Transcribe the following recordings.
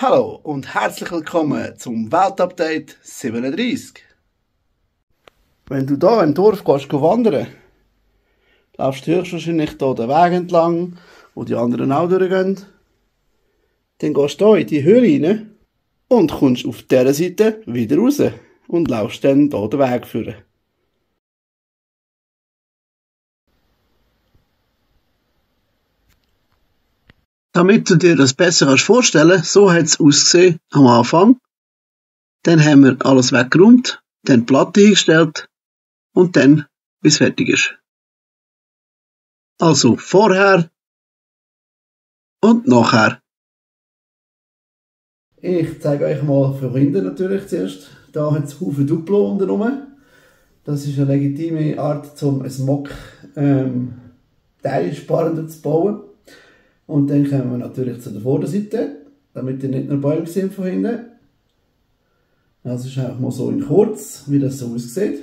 Hallo und herzlich willkommen zum Weltupdate 37. Wenn du hier im Dorf gehst wandern, laufst du höchstwahrscheinlich hier den Weg entlang, wo die anderen auch durchgehen. Dann gehst du hier in die Höhle rein und kommst auf dieser Seite wieder raus und laufst dann hier den Weg führen. Damit du dir das besser vorstellen kannst, so hat es ausgesehen am Anfang. Dann haben wir alles weggeräumt, dann die Platte hingestellt und dann, bis es fertig ist. Also vorher und nachher. Ich zeige euch mal von hinten natürlich zuerst. Da hat es Haufen Duplo unten rum. Das ist eine legitime Art, um ein Mock teilsparender zu bauen. Und dann kommen wir natürlich zu der Vorderseite, damit ihr nicht nur Bäume sind von hinten. Das ist einfach mal so in kurz, wie das so aussieht.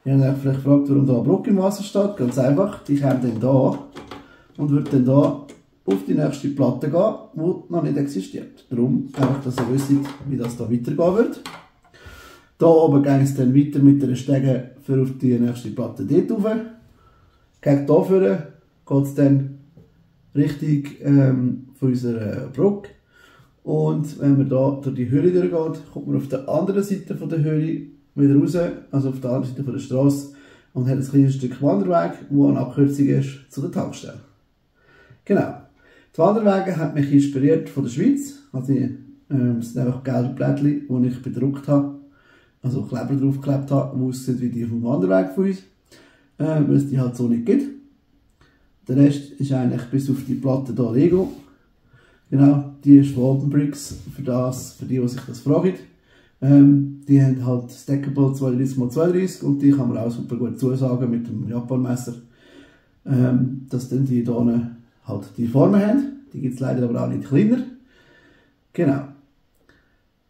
Ihr habt euch vielleicht gefragt, warum da eine Brücke im Wasser steht. Ganz einfach, die kommt dann da und wird dann da auf die nächste Platte gehen, die noch nicht existiert. Darum einfach, dass ihr wisst, wie das da weitergehen wird. Da oben geht es dann weiter mit einer Stege für auf die nächste Platte dort rauf. Gegen hier vorne geht es dann Richtung von unserer Brücke. Und wenn man da durch die Höhle durchgeht, kommt man auf der anderen Seite von der Höhle wieder raus, also auf der anderen Seite von der Straße, und hat ein kleines Stück Wanderweg, wo eine Abkürzung ist zu der Tankstelle. Genau. Die Wanderwege haben mich inspiriert von der Schweiz. Also, es sind einfach gelbe Blättchen, die ich bedruckt habe, also Kleber draufgeklebt habe, die aussehen wie die vom Wanderweg von uns, weil es die halt so nicht gibt. Der Rest ist eigentlich bis auf die Platte hier Lego. Genau, die ist von OpenBricks, für die sich das fragen. Die haben halt Stackable 32x32 und die kann man auch super gut zusagen mit dem Japanmesser, dass dann die hier halt die Formen haben. Die gibt es leider aber auch nicht kleiner. Genau.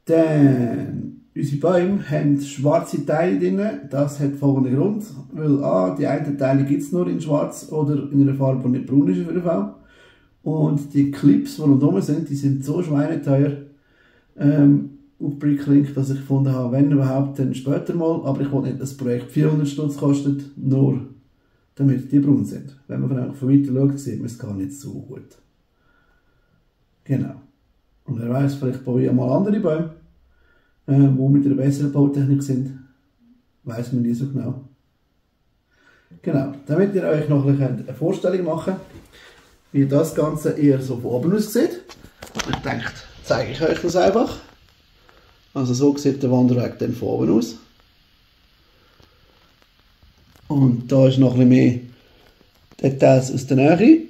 Dann, unsere Bäume haben schwarze Teile drin. Das hat folgenden Grund, weil die einen Teile gibt es nur in schwarz oder in einer Farbe, die nicht braun ist auf jeden Fall. Und die Clips, die rundherum sind, die sind so schweineteuer auf Bricklink, dass ich gefunden habe, wenn überhaupt, dann später mal. Aber ich wollte nicht, dass das Projekt 400 Stutz kostet, nur damit die braun sind. Wenn man von weiter schaut, sieht man es gar nicht so gut. Genau. Und wer weiß, vielleicht baue ich auch mal andere Bäume, die mit einer besseren Bautechnik sind. Weiß man nie so genau. Genau. Damit ihr euch noch eine Vorstellung machen könnt, wie das Ganze eher so von oben aussieht. Ich denke, zeige ich euch das einfach. Also so sieht der Wanderweg dann von oben aus. Und da ist noch ein bisschen mehr Details aus der Nähe.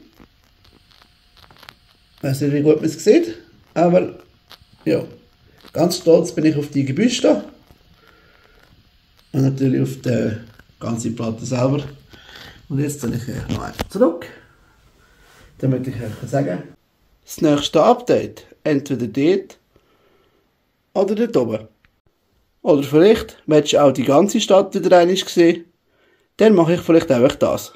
Ich weiß nicht, wie gut man es sieht, aber ja, ganz stolz bin ich auf die Gebüste und natürlich auf die ganze Platte selber. Und jetzt ziehe ich euch noch einfach zurück, damit ich euch sagen, das nächste Update entweder dort oder dort oben. Oder vielleicht willst du auch die ganze Stadt wieder einmal sehen, dann mache ich vielleicht einfach das.